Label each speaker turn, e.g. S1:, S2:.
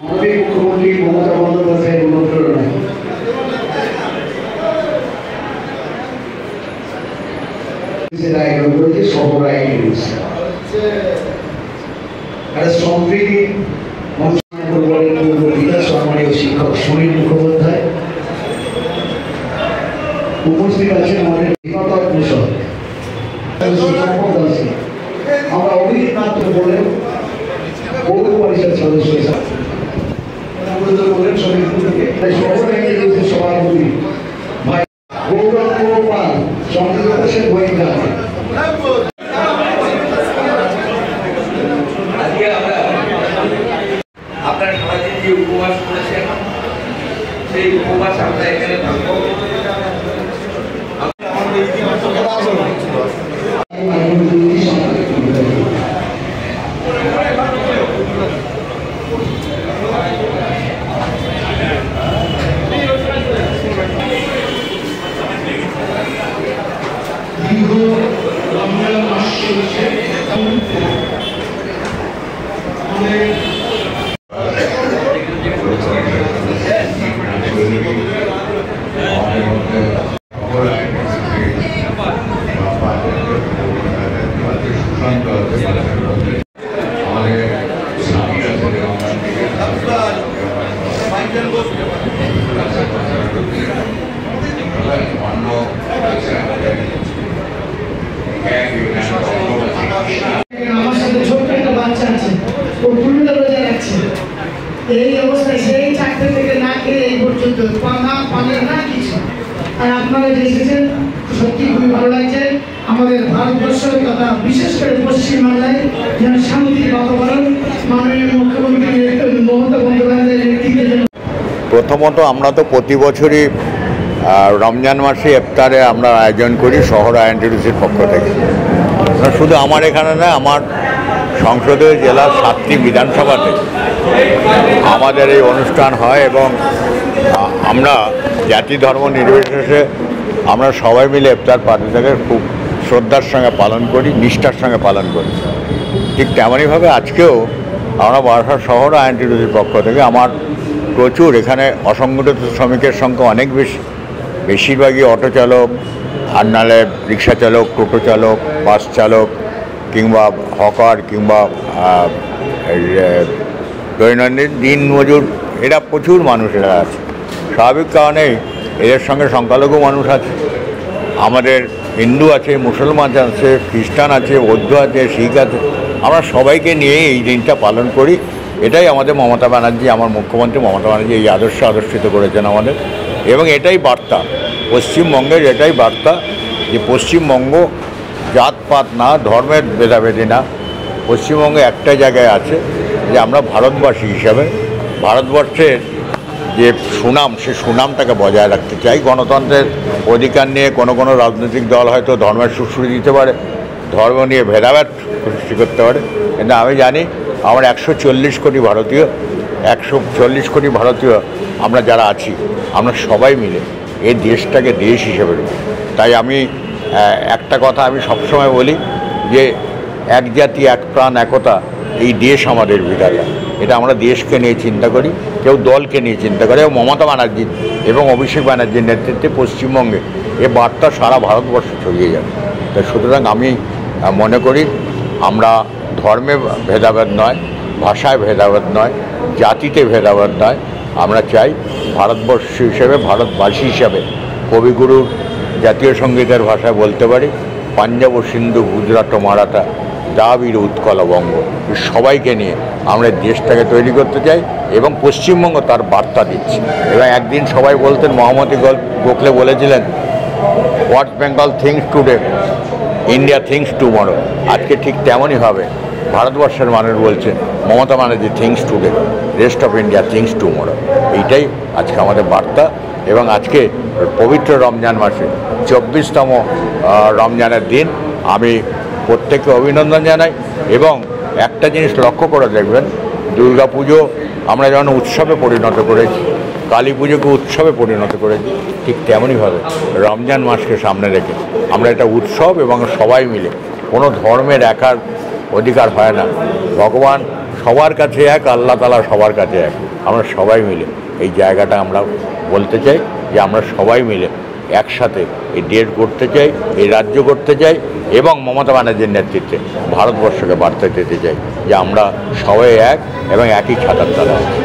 S1: আমাদের মুখ্যমন্ত্রী মমতা বন্দ্যোপাধ্যায়ের অনুপ্রেরণায় শহর আইন সম্প্রীতি অনুষ্ঠান করবেন বিকাশ সম্মানীয় শিক্ষক সুনীল মুখোপাধ্যায়। উপস্থিত আছেন আমাদের আমরা অভিজিৎ মাত্র বলেন পৌর পরিষদ সদস্য হিসাবে সভাপতি ভাই গৌরব পাল সংযুক্ত সেন গোয়েন্দা।
S2: আপনার সমাজে যে উপবাস করেছেন সেই উপবাস আমরা এখানে থাকবো।
S3: আমার সাথে ছোট্ট একটা বাচ্চা আছে, ও পুরুলিয়া রোজা রাখছে। এই অবস্থায় সেই 4টে থেকে না খেয়ে এই পর্যন্ত পানি না কিছু। আর আপনারা যে এসেছেন সত্যি খুবই ভালো লাগছে। আমাদের ভারতবর্ষের কথা বিশেষ করে পশ্চিমবাংলায় যেন শান্তির বাতাবরণ মাননীয় মুখ্যমন্ত্রী মমতা বন্দ্যোপাধ্যায়ের নেতৃত্বে।
S4: প্রথমত আমরা তো প্রতি বছরই রমজান মাসে ইফতারে আমরা আয়োজন করি শহর আইএনটিডিসির পক্ষ থেকে। শুধু আমার এখানে না, আমার সংসদীয় জেলার 7টি বিধানসভাতে আমাদের এই অনুষ্ঠান হয় এবং আমরা জাতি ধর্ম নির্বিশেষে আমরা সবাই মিলে ইফতার পার্টিটাকে খুব শ্রদ্ধার সঙ্গে পালন করি, নিষ্ঠার সঙ্গে পালন করি। ঠিক তেমনইভাবে আজকেও আমরা বারাসাত শহর আইএনটিডিসির পক্ষ থেকে আমার প্রচুর এখানে অসংগঠিত শ্রমিকের সংখ্যা অনেক বেশি। বেশিরভাগই অটো চালক, আর নাহলে রিক্সা চালক, টোটো চালক, বাস চালক কিংবা হকার কিংবা দৈনন্দিন দিন মজুর, এরা প্রচুর মানুষ এরা আছে। স্বাভাবিক কারণেই এদের সঙ্গে সংখ্যালঘু মানুষ আছে, আমাদের হিন্দু আছে, মুসলমান আছে, খ্রিস্টান আছে, বৌদ্ধ আছে, শিখ আছে। আমরা সবাইকে নিয়ে এই দিনটা পালন করি। এটাই আমাদের মমতা ব্যানার্জি, আমার মুখ্যমন্ত্রী মমতা ব্যানার্জি এই আদর্শিত করেছেন আমাদের। এবং এটাই বার্তা পশ্চিমবঙ্গের, এটাই বার্তা যে পশ্চিমবঙ্গ জাতপাত না, ধর্মের ভেদাভেদি না, পশ্চিমবঙ্গে একটা জায়গায় আছে যে আমরা ভারতবাসী হিসাবে ভারতবর্ষের যে সুনাম, সে সুনামটাকে বজায় রাখতে চাই। গণতন্ত্রের অধিকার নিয়ে কোনো রাজনৈতিক দল হয়তো ধর্মের সুশ্রী দিতে পারে, ধর্ম নিয়ে ভেদাভেদ সৃষ্টি করতে পারে, কিন্তু আমি জানি আমার 140 কোটি ভারতীয়, 140 কোটি ভারতীয় আমরা যারা আছি, আমরা সবাই মিলে এই দেশটাকে দেশ হিসেবে রূপ। তাই আমি একটা কথা আমি সবসময় বলি যে এক জাতি এক প্রাণ একতা, এই দেশ আমাদের বিধাতা। এটা আমরা দেশকে নিয়ে চিন্তা করি, কেউ দলকে নিয়ে চিন্তা করে। এবং মমতা ব্যানার্জি এবং অভিষেক ব্যানার্জির নেতৃত্বে পশ্চিমবঙ্গে এ বার্তা সারা ভারতবর্ষে ছড়িয়ে যাবে। তাই সুতরাং আমি মনে করি আমরা ধর্মে ভেদাভেদ নয়, ভাষায় ভেদাভেদ নয়, জাতিতে ভেদাভেদ নয়, আমরা চাই ভারতবর্ষ হিসেবে, ভারতবাসী হিসাবে কবিগুরুর জাতীয় সঙ্গীতের ভাষায় বলতে পারি, পাঞ্জাব ও সিন্ধু গুজরাট ও মারাঠা দ্রাবিড় উৎকল বঙ্গ, সবাইকে নিয়ে আমরা দেশটাকে তৈরি করতে চাই এবং পশ্চিমবঙ্গ তার বার্তা দিচ্ছে। এবং একদিন সবাই বলতেন, মহামতি গোখলে বলেছিলেন, what Bengal things today, India things tomorrow. আজকে ঠিক তেমনই হবে, ভারতবর্ষের মানুষ বলছেন Mamata Banerjee things today, rest of India things tomorrow. এইটাই আজকে আমাদের বার্তা। এবং আজকে পবিত্র রমজান মাসে 24তম রমজানের দিন আমি প্রত্যেককে অভিনন্দন জানাই। এবং একটা জিনিস লক্ষ্য করে দেখবেন, দুর্গা পুজো আমরা যেমন উৎসবে পরিণত করেছি, কালী পুজোকে উৎসবে পরিণত করেছি, ঠিক তেমনইভাবে রমজান মাসকে সামনে রেখে আমরা এটা উৎসব এবং সবাই মিলে, কোনো ধর্মের একার অধিকার হয় না। ভগবান সবার কাছে এক, আল্লাহ তাআলা সবার কাছে এক। আমরা সবাই মিলে এই জায়গাটা আমরা বলতে চাই যে আমরা সবাই মিলে একসাথে এই দেশ করতে চাই, এই রাজ্য করতে চাই এবং মমতা ব্যানার্জির নেতৃত্বে ভারতবর্ষকে বার্তা দিতে চাই যে আমরা সবাই এক এবং একই ছাতার তলায় আছি।